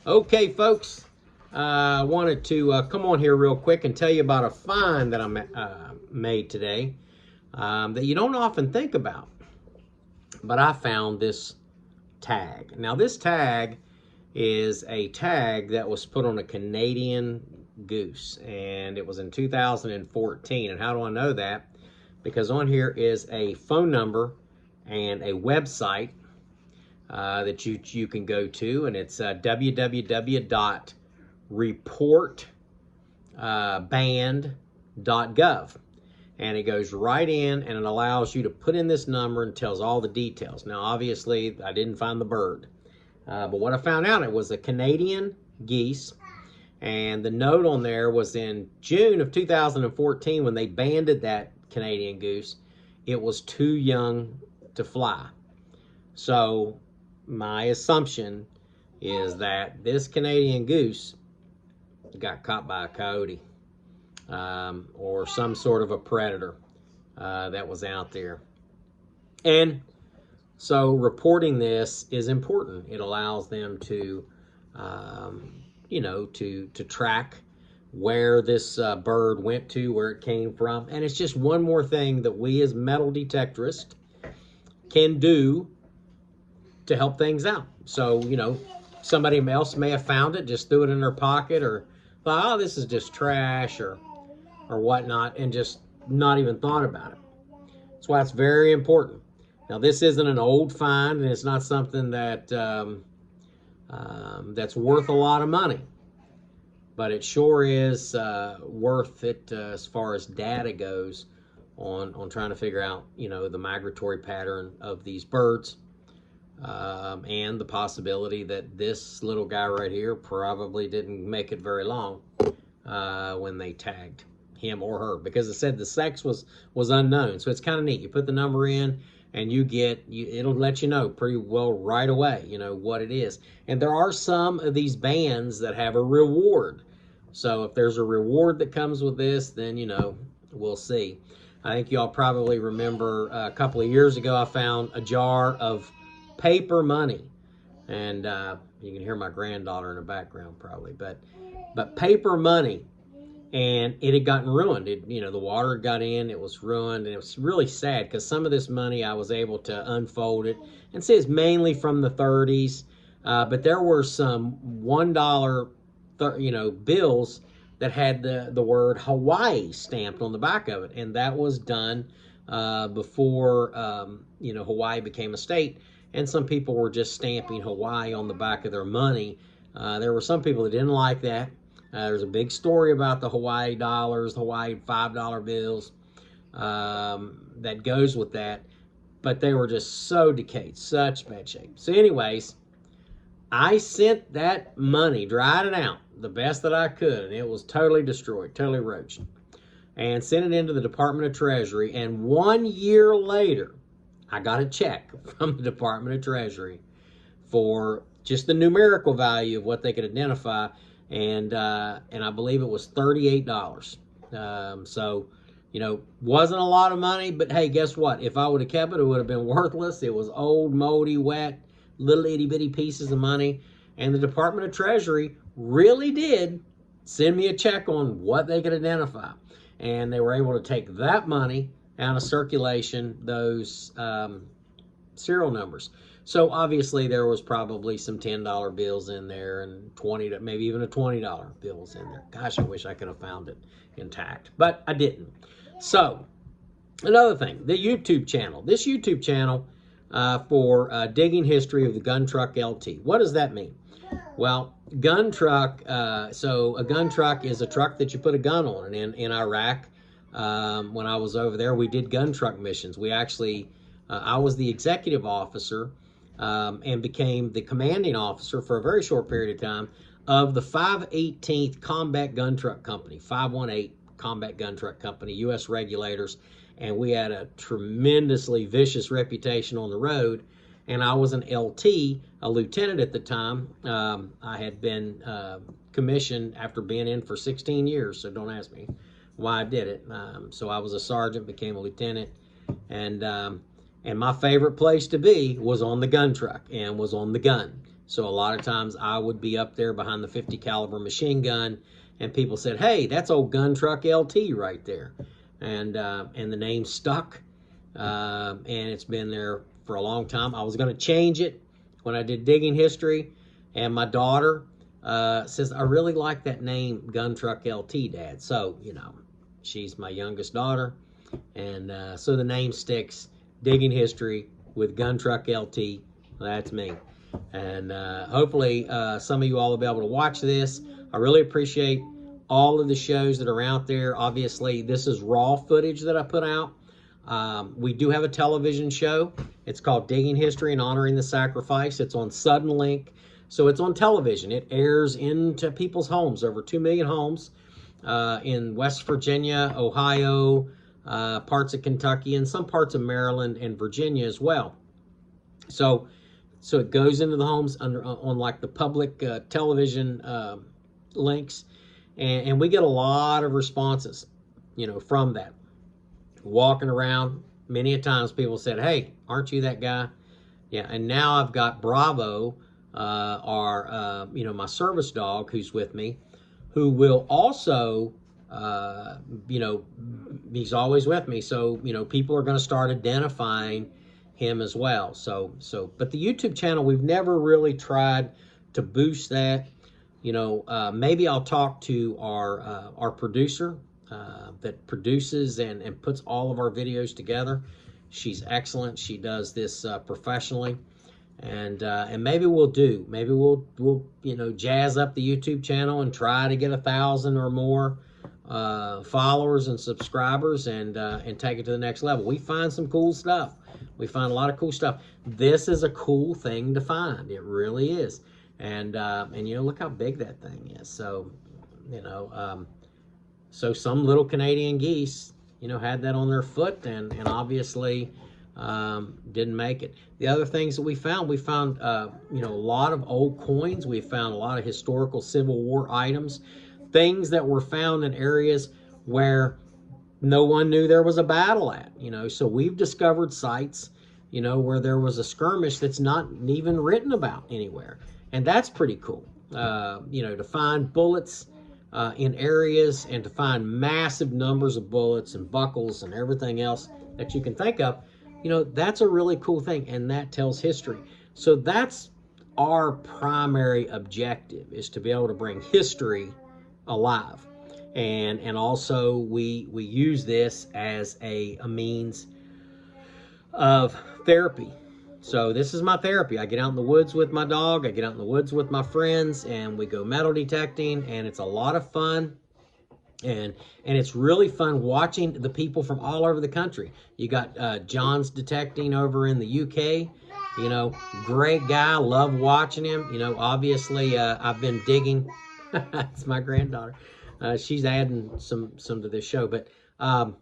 Okay, folks, I wanted to come on here real quick and tell you about a find that I made today that you don't often think about. But I found this tag. Now, this tag is a tag that was put on a Canadian goose, and it was in 2014. And how do I know that? Because on here is a phone number and a website that you can go to, and it's www.reportband.gov. And it goes right in and it allows you to put in this number and tells all the details. Now, obviously, I didn't find the bird. But what I found out, it was a Canadian geese. And the note on there was in June of 2014 when they banded that Canadian goose, it was too young to fly. So my assumption is that this Canadian goose got caught by a coyote or some sort of a predator that was out there. And so reporting this is important. It allows them to, to track where this bird went to, where it came from. And it's just one more thing that we as metal detectorists can do to help things out. So, somebody else may have found it, just threw it in their pocket, or thought, oh, this is just trash or whatnot, and just not even thought about it. That's why it's very important. Now, this isn't an old find, and it's not something that that's worth a lot of money, but it sure is worth it as far as data goes on trying to figure out, the migratory pattern of these birds. And the possibility that this little guy right here probably didn't make it very long when they tagged him or her, because it said the sex was unknown. So it's kind of neat. You put the number in and it'll let you know pretty well right away, what it is. And there are some of these bands that have a reward. So if there's a reward that comes with this, then, we'll see. I think y'all probably remember a couple of years ago, I found a jar of paper money, and you can hear my granddaughter in the background probably, but paper money, and it had gotten ruined. The water got in, it was ruined, and it was really sad because some of this money I was able to unfold it and see it's mainly from the 30s, but there were some $1 bills that had the word Hawaii stamped on the back of it, and that was done before Hawaii became a state. And some people were just stamping Hawaii on the back of their money. There were some people that didn't like that. There's a big story about the Hawaii dollars, Hawaii $5 bills that goes with that. But they were just so decayed, such bad shape. So anyways, I sent that money, dried it out the best that I could, and it was totally destroyed, totally roached, and sent it into the Department of Treasury. And 1 year later, I got a check from the Department of Treasury for just the numerical value of what they could identify, and I believe it was $38. So, wasn't a lot of money, but hey, guess what? If I would have kept it, it would have been worthless. It was old, moldy, wet, little itty bitty pieces of money, and the Department of Treasury really did send me a check on what they could identify, and they were able to take that money out of circulation, those serial numbers. So obviously there was probably some $10 bills in there and maybe even a $20 bills in there. Gosh, I wish I could have found it intact, but I didn't. So another thing, the YouTube channel. This YouTube channel for digging history of the gun truck LT. What does that mean? Well, gun truck, so a gun truck is a truck that you put a gun on. And in Iraq, when I was over there, we did gun truck missions. We actually, I was the executive officer and became the commanding officer for a very short period of time of the 518th Combat Gun Truck Company, 518 Combat Gun Truck Company, U.S. regulators. And we had a tremendously vicious reputation on the road. And I was an LT, a lieutenant at the time. I had been commissioned after being in for 16 years, so don't ask me why I did it. So I was a sergeant, became a lieutenant, and my favorite place to be was on the gun truck and was on the gun. So a lot of times I would be up there behind the 50 caliber machine gun, and people said, "Hey, that's old Gun Truck LT right there," and the name stuck, and it's been there for a long time. I was going to change it when I did Digging History, and my daughter says, "I really like that name, Gun Truck LT, Dad." So she's my youngest daughter, and so the name sticks. Digging History with Gun Truck LT. That's me. And hopefully some of you all will be able to watch this. I really appreciate all of the shows that are out there. Obviously, this is raw footage that I put out. We do have a television show. It's called Digging History and Honoring the Sacrifice. It's on Suddenlink. So it's on television. It airs into people's homes, over 2 million homes in West Virginia, Ohio, parts of Kentucky, and some parts of Maryland and Virginia as well. So it goes into the homes on like the public television links, and we get a lot of responses, from that. Walking around, many a times people said, "Hey, aren't you that guy?" Yeah, and now I've got Bravo, my service dog who's with me, who will also, he's always with me. So, people are going to start identifying him as well. But the YouTube channel, we've never really tried to boost that. Maybe I'll talk to our producer that produces and puts all of our videos together. She's excellent. She does this professionally, and maybe we'll jazz up the YouTube channel and try to get 1,000 or more followers and subscribers, and take it to the next level. We find some cool stuff. We find a lot of cool stuff. This is a cool thing to find. It really is. And look how big that thing is. So, so some little Canadian geese, had that on their foot, and obviously didn't make it. The other things that we found a lot of old coins. We found a lot of historical Civil War items, things that were found in areas where no one knew there was a battle at, so we've discovered sites, where there was a skirmish that's not even written about anywhere. And that's pretty cool, to find bullets in areas, and to find massive numbers of bullets and buckles and everything else that you can think of. That's a really cool thing, and that tells history. So that's our primary objective, is to be able to bring history alive. And also we use this as a means of therapy. So this is my therapy. I get out in the woods with my dog. I get out in the woods with my friends, and we go metal detecting, and it's a lot of fun. And it's really fun watching the people from all over the country. You got John's Detecting over in the UK. Great guy. Love watching him. Obviously I've been digging. It's my granddaughter. She's adding some to this show. But KG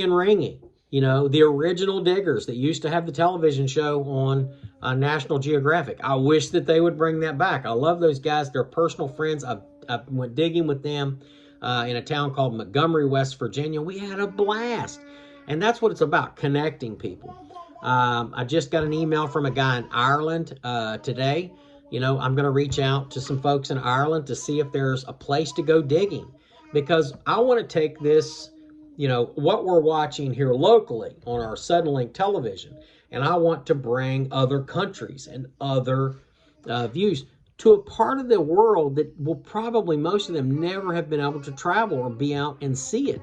and Ringy, the original diggers that used to have the television show on National Geographic. I wish that they would bring that back. I love those guys. They're personal friends. I went digging with them in a town called Montgomery, West Virginia. We had a blast. And that's what it's about, connecting people. I just got an email from a guy in Ireland today. I'm going to reach out to some folks in Ireland to see if there's a place to go digging, because I want to take this, what we're watching here locally on our Suddenlink television, and I want to bring other countries and other views to a part of the world that will probably, most of them, never have been able to travel or be out and see it.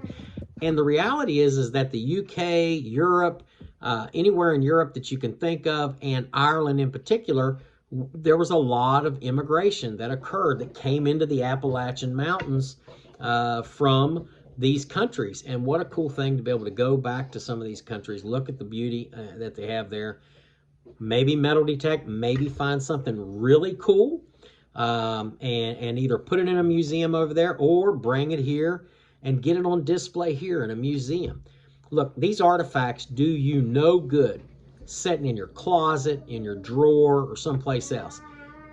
And the reality is that the UK, Europe, anywhere in Europe that you can think of, and Ireland in particular, there was a lot of immigration that occurred that came into the Appalachian Mountains from these countries. And what a cool thing to be able to go back to some of these countries, look at the beauty that they have there, maybe metal detect, maybe find something really cool, and either put it in a museum over there or bring it here and get it on display here in a museum. Look, these artifacts do you no good sitting in your closet, in your drawer, or someplace else.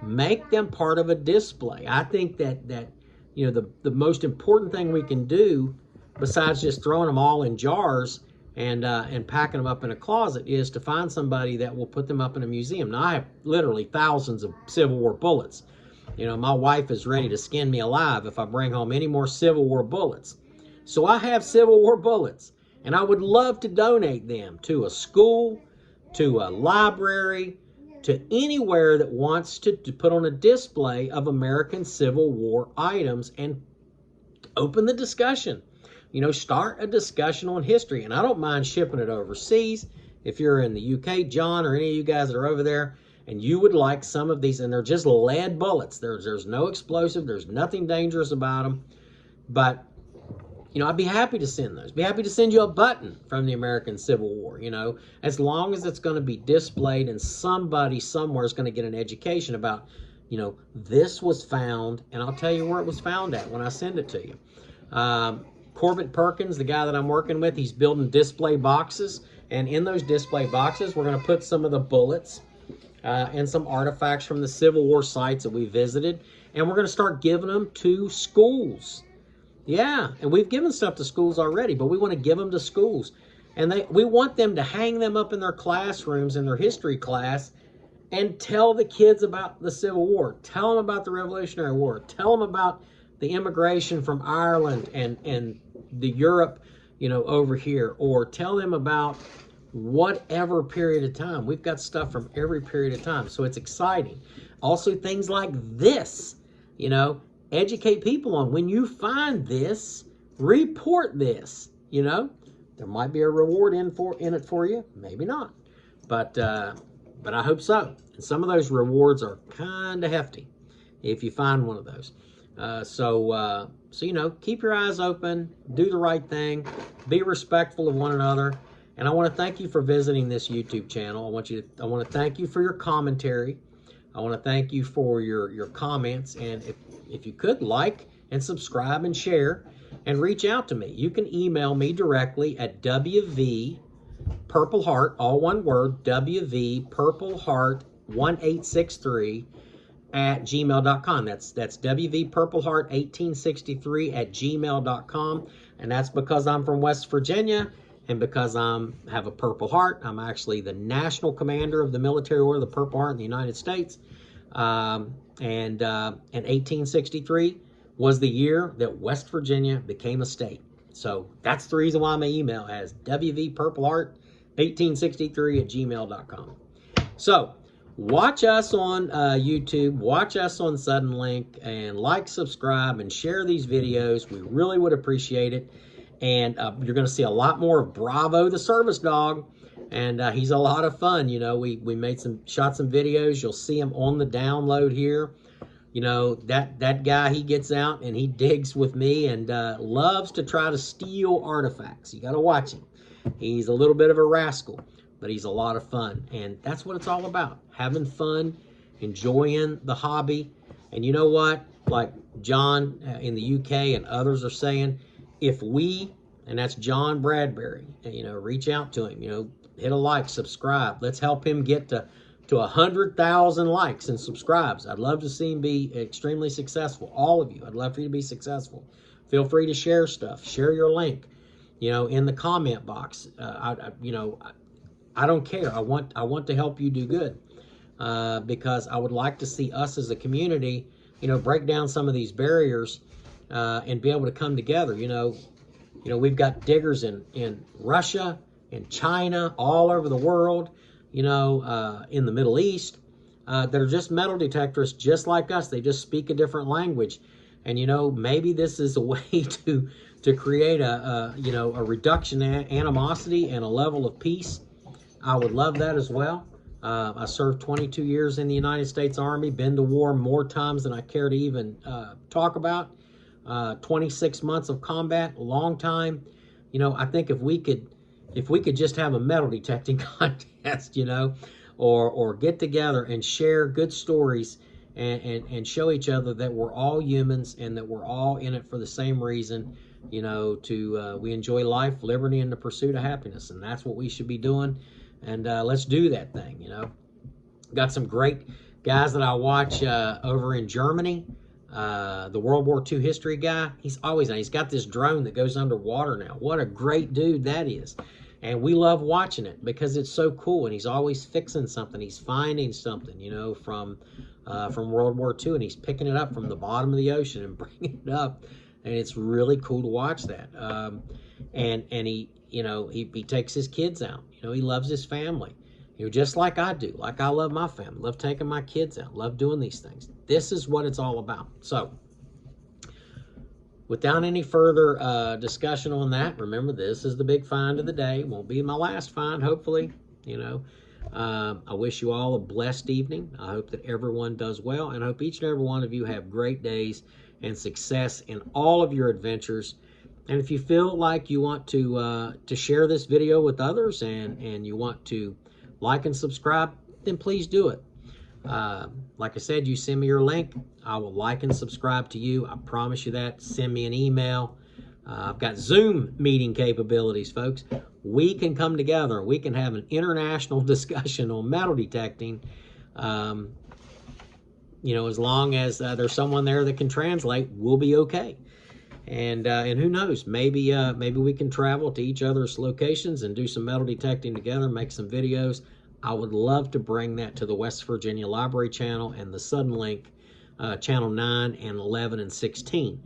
Make them part of a display. I think that the most important thing we can do, besides just throwing them all in jars, and packing them up in a closet is to find somebody that will put them up in a museum. Now, I have literally thousands of Civil War bullets. You know, my wife is ready to skin me alive if I bring home any more Civil War bullets. So I have Civil War bullets, and I would love to donate them to a school, to a library, to anywhere that wants to put on a display of American Civil War items and open the discussion. You know, start a discussion on history. And I don't mind shipping it overseas. If you're in the UK, John, or any of you guys that are over there, and you would like some of these, and they're just lead bullets. There's no explosive. There's nothing dangerous about them. But, you know, I'd be happy to send those. Be happy to send you a button from the American Civil War, you know, as long as it's going to be displayed and somebody somewhere is going to get an education about, you know, this was found, and I'll tell you where it was found at when I send it to you. Corbett Perkins, the guy that I'm working with, he's building display boxes, and in those display boxes, we're going to put some of the bullets and some artifacts from the Civil War sites that we visited, and we're going to start giving them to schools. Yeah, and we've given stuff to schools already, but we want to give them to schools. And we want them to hang them up in their classrooms in their history class and tell the kids about the Civil War. Tell them about the Revolutionary War. Tell them about the immigration from Ireland and the Europe, you know, over here. Or tell them about whatever period of time. We've got stuff from every period of time, so it's exciting. Also, things like this, you know, educate people on when you find this, report this, you know. There might be a reward in it for you, maybe not, but I hope so. And some of those rewards are kind of hefty if you find one of those. So you know, keep your eyes open, do the right thing, be respectful of one another. And I want to thank you for visiting this YouTube channel. I want to thank you for your commentary. I want to thank you for your comments. And if you could, like and subscribe and share and reach out to me. You can email me directly at wvpurpleheart, all one word, wvpurpleheart1863 at gmail.com. That's wvpurpleheart1863 at gmail.com. And that's because I'm from West Virginia, and because I have a Purple Heart. I'm actually the national commander of the Military Order of the Purple Heart in the United States. And 1863 was the year that West Virginia became a state. So that's the reason why my email has wvpurpleheart1863 at gmail.com. So watch us on YouTube, watch us on Suddenlink, and like, subscribe, and share these videos. We really would appreciate it. And you're going to see a lot more of Bravo the service dog. And he's a lot of fun. You know, we shot some videos. You'll see him on the download here. You know, that guy, he gets out and he digs with me and loves to try to steal artifacts. You got to watch him. He's a little bit of a rascal, but he's a lot of fun. And that's what it's all about. Having fun, enjoying the hobby. And you know what? Like John in the UK and others are saying, if we, and that's John Bradbury, you know, reach out to him, you know, hit a like, subscribe. Let's help him get to 100,000 likes and subscribes. I'd love to see him be extremely successful. All of you, I'd love for you to be successful. Feel free to share stuff. Share your link, you know, in the comment box. You know, I don't care. I want to help you do good because I would like to see us as a community, you know, break down some of these barriers and be able to come together. You know, we've got diggers in Russia, in China, all over the world, you know, in the Middle East, that are just metal detectors just like us. They just speak a different language. And, you know, maybe this is a way to create a reduction in animosity and a level of peace. I would love that as well. I served 22 years in the United States Army, been to war more times than I care to even talk about. 26 months of combat, a long time. You know, I think if we could just have a metal detecting contest, you know, or get together and share good stories and show each other that we're all humans and that we're all in it for the same reason, you know, we enjoy life, liberty, and the pursuit of happiness. And that's what we should be doing. And let's do that thing, you know. Got some great guys that I watch over in Germany. The World War II history guy, he's got this drone that goes underwater now. What a great dude that is. And we love watching it because it's so cool, and he's always fixing something. He's finding something, you know, from World War II, and he's picking it up from the bottom of the ocean and bringing it up, and it's really cool to watch that. And he, you know, he takes his kids out. You know, he loves his family, you know, just like I do. Like I love my family, love taking my kids out, love doing these things. This is what it's all about. So, without any further discussion on that, remember, this is the big find of the day. Won't be my last find, hopefully. You know, I wish you all a blessed evening. I hope that everyone does well, and I hope each and every one of you have great days and success in all of your adventures. And if you feel like you want to share this video with others, and you want to like and subscribe, then please do it. Like I said, you send me your link, I will like and subscribe to you. I promise you that. Send me an email. I've got Zoom meeting capabilities, folks. We can come together and we can have an international discussion on metal detecting. You know, as long as there's someone there that can translate, we'll be okay. And who knows, maybe we can travel to each other's locations and do some metal detecting together, make some videos. I would love to bring that to the West Virginia Library Channel and the Suddenlink Channel 9 and 11 and 16,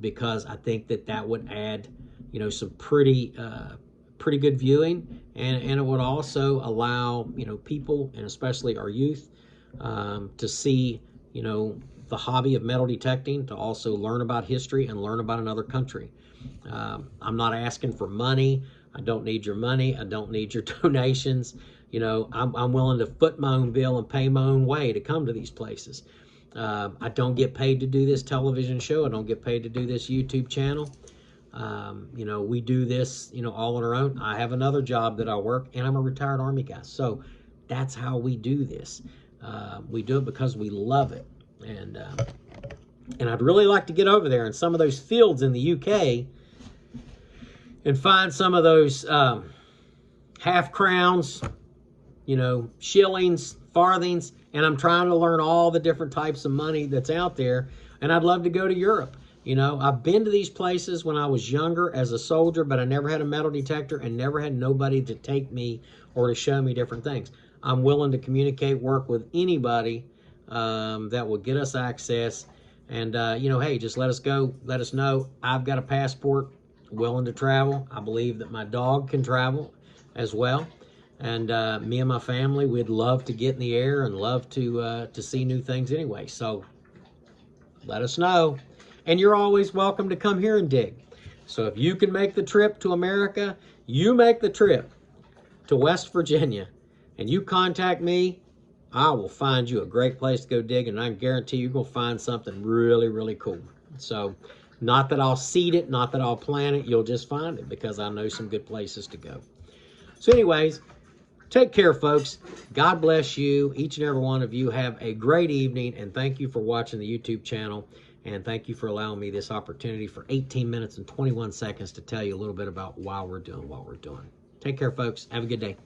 because I think that would add, you know, some pretty good viewing, and it would also allow, you know, people, and especially our youth, to see, you know, the hobby of metal detecting, to also learn about history and learn about another country. I'm not asking for money. I don't need your money. I don't need your donations. You know, I'm willing to foot my own bill and pay my own way to come to these places. I don't get paid to do this television show. I don't get paid to do this YouTube channel. You know, we do this, you know, all on our own. I have another job that I work, and I'm a retired Army guy. So that's how we do this. We do it because we love it. And I'd really like to get over there in some of those fields in the UK and find some of those half crowns, you know, shillings, farthings, and I'm trying to learn all the different types of money that's out there. And I'd love to go to Europe. You know, I've been to these places when I was younger as a soldier, but I never had a metal detector and never had nobody to take me or to show me different things. I'm willing to communicate, work with anybody that will get us access. And, you know, hey, just let us go. Let us know. I've got a passport, willing to travel. I believe that my dog can travel as well. And me and my family, we'd love to get in the air and love to see new things anyway. So let us know. And you're always welcome to come here and dig. So if you can make the trip to America, you make the trip to West Virginia, and you contact me, I will find you a great place to go dig, and I can guarantee you're going to find something really, really cool. So not that I'll seed it, not that I'll plant it, you'll just find it because I know some good places to go. So anyways, take care, folks. God bless you. Each and every one of you have a great evening, and thank you for watching the YouTube channel, and thank you for allowing me this opportunity for 18 minutes and 21 seconds to tell you a little bit about why we're doing what we're doing. Take care, folks. Have a good day.